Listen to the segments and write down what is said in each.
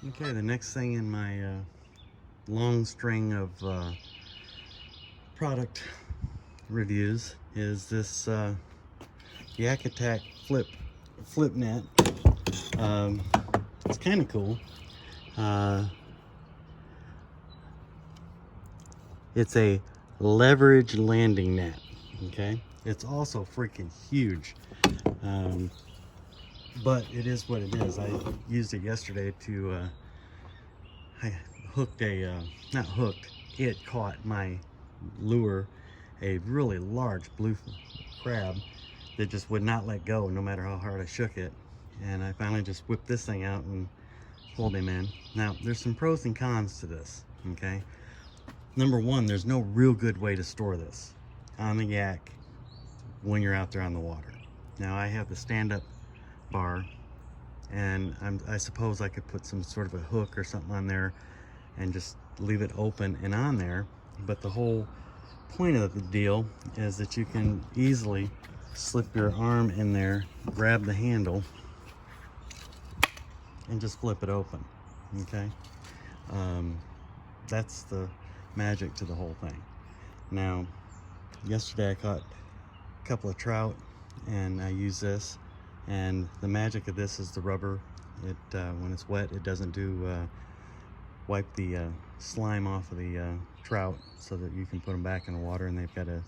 Okay, the next thing in my long string of product reviews is this Yac Attack flip net. Um, it's kind of cool. It's a leverage landing net. Okay, it's also freaking huge. But it is what it is. I used it yesterday to I hooked a not hooked, it caught my lure, a really large blue crab that just would not let go no matter how hard I shook it. And I finally just whipped this thing out and pulled him in. Now there's some pros and cons to this. Okay, number one, there's no real good way to store this on the yak when you're out there on the water. Now I have the stand-up bar, and I suppose I could put some sort of a hook or something on there and just leave it open and on there. But the whole point of the deal is that you can easily slip your arm in there, grab the handle, and just flip it open. Okay, that's the magic to the whole thing. Now, yesterday I caught a couple of trout, and I used this. And the magic of this is the rubber. It when it's wet, it doesn't do wipe the slime off of the trout, so that you can put them back in the water and they've got a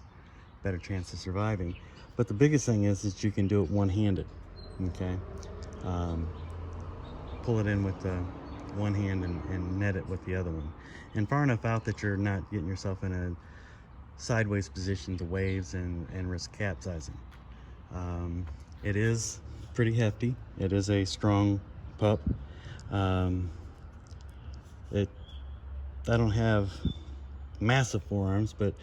better chance of surviving. But the biggest thing is that you can do it one-handed. Okay, pull it in with one hand and net it with the other one, and far enough out that you're not getting yourself in a sideways position to waves and risk capsizing. It is pretty hefty. It is a strong pup. I don't have massive forearms, but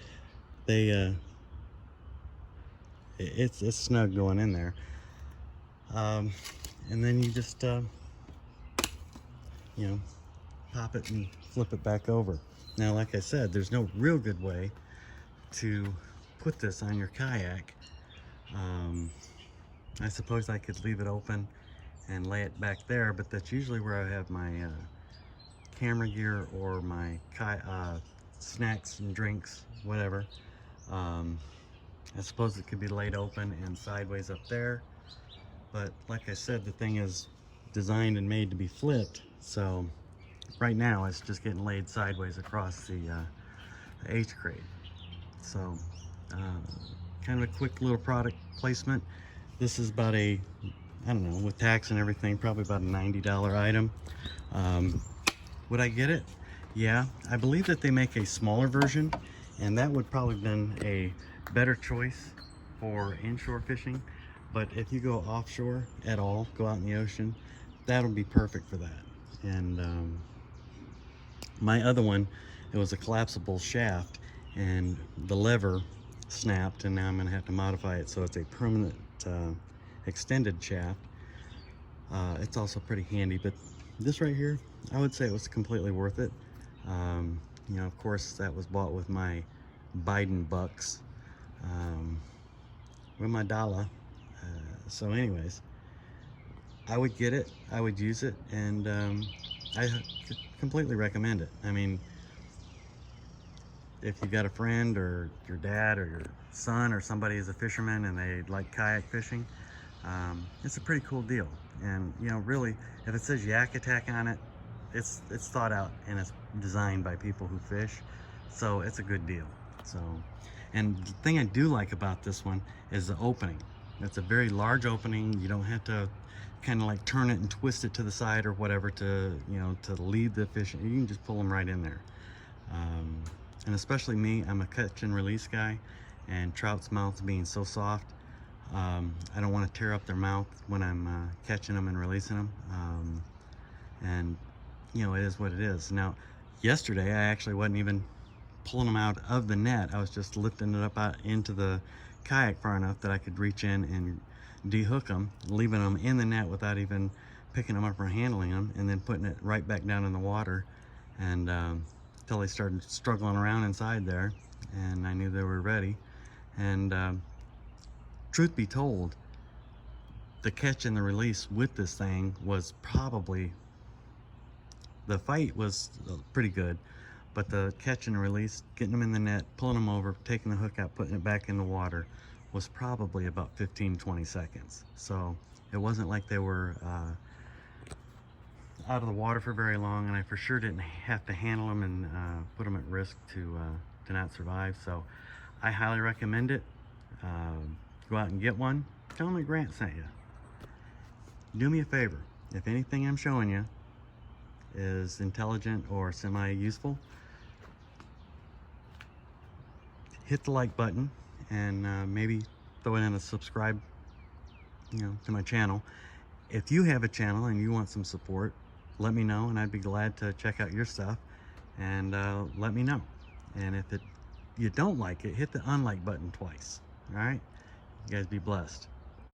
they it's snug going in there. And then you just pop it and flip it back over. Now, like I said, there's no real good way to put this on your kayak. I suppose I could leave it open and lay it back there, but that's usually where I have my camera gear or my snacks and drinks, whatever. I suppose it could be laid open and sideways up there, but like I said, the thing is designed and made to be flipped, so right now it's just getting laid sideways across the H crate. So kind of a quick little product placement. This is about a, I don't know, with tax and everything, probably about a $90 item. Would I get it? Yeah, I believe that they make a smaller version, and that would probably have been a better choice for inshore fishing. But if you go offshore at all, go out in the ocean, that'll be perfect for that. And my other one, it was a collapsible shaft, and the lever snapped, and now I'm gonna have to modify it so it's a permanent extended shaft. It's also pretty handy, but this right here, I would say it was completely worth it. Of course, that was bought with my Biden bucks, with my dollar. So anyways, I would get it, I would use it, and I completely recommend it. I mean, if you've got a friend or your dad or your son or somebody is a fisherman and they like kayak fishing, it's a pretty cool deal. And really, if it says Yac Attack on it, it's thought out and it's designed by people who fish, so it's a good deal. So, and the thing I do like about this one is the opening. It's a very large opening. You don't have to kind of like turn it and twist it to the side or whatever to lead the fish. You can just pull them right in there. And especially me, I'm a catch and release guy, and trout's mouths being so soft, I don't want to tear up their mouth when I'm catching them and releasing them. And it is what it is. Now, yesterday I actually wasn't even pulling them out of the net. I was just lifting it up out into the kayak far enough that I could reach in and de-hook them, leaving them in the net without even picking them up or handling them, and then putting it right back down in the water, and until they started struggling around inside there, and I knew they were ready. And truth be told, the catch and the release with this thing was probably The fight was pretty good, but the catch and release, getting them in the net, pulling them over, taking the hook out, putting it back in the water, was probably about 15-20 seconds. So it wasn't like they were out of the water for very long, and I for sure didn't have to handle them and put them at risk to not survive. So I highly recommend it. Go out and get one. Tell them that Grant sent you. Do me a favor. If anything I'm showing you is intelligent or semi-useful, hit the like button and maybe throw in a subscribe, to my channel. If you have a channel and you want some support, let me know, and I'd be glad to check out your stuff, and let me know. And if you don't like it, hit the unlike button twice. All right, you guys be blessed.